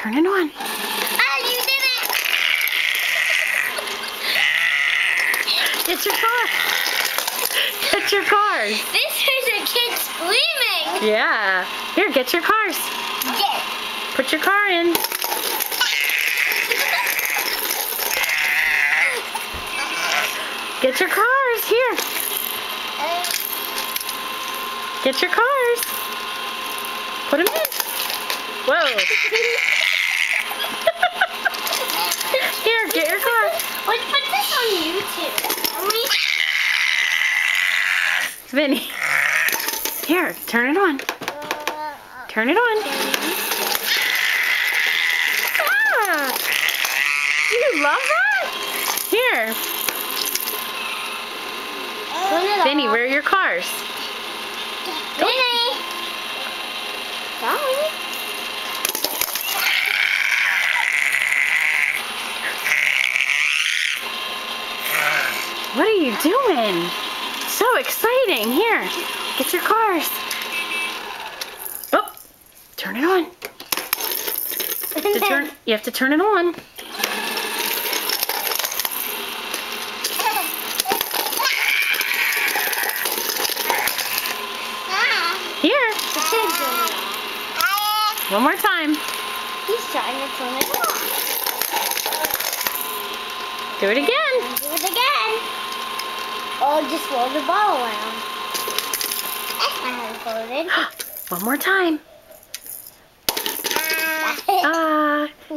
turn it on. Oh, you did it! Get your car. Get your cars. This is a kid screaming. Yeah. Here, get your cars. Yes. Put your car in. Get your cars. Here. Get your cars. Put them in. Whoa. Here, get your car. Let's put this on YouTube. Vinny. Here, turn it on. Turn it on. Ah, you love that? Here. Vinny, where are your cars? Vinny. Sorry. What are you doing? So exciting. Here, get your cars. Oh, turn it on. You have to turn it on. Here. One more time. He's trying to turn it on. Do it again. Do it again. Oh, just roll the ball around. That's not how it's loaded. One more time.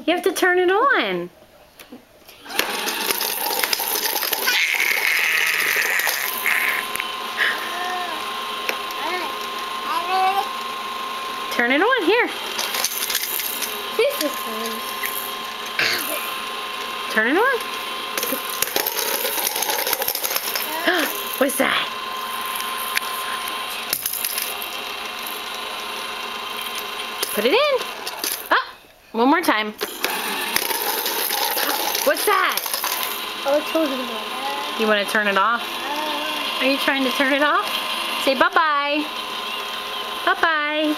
You have to turn it on. Turn it on. Here. This is fun. Turn it on. What's that? Put it in. Oh, one more time. What's that? Oh, totally. You want to turn it off? Are you trying to turn it off? Say bye-bye. Bye-bye.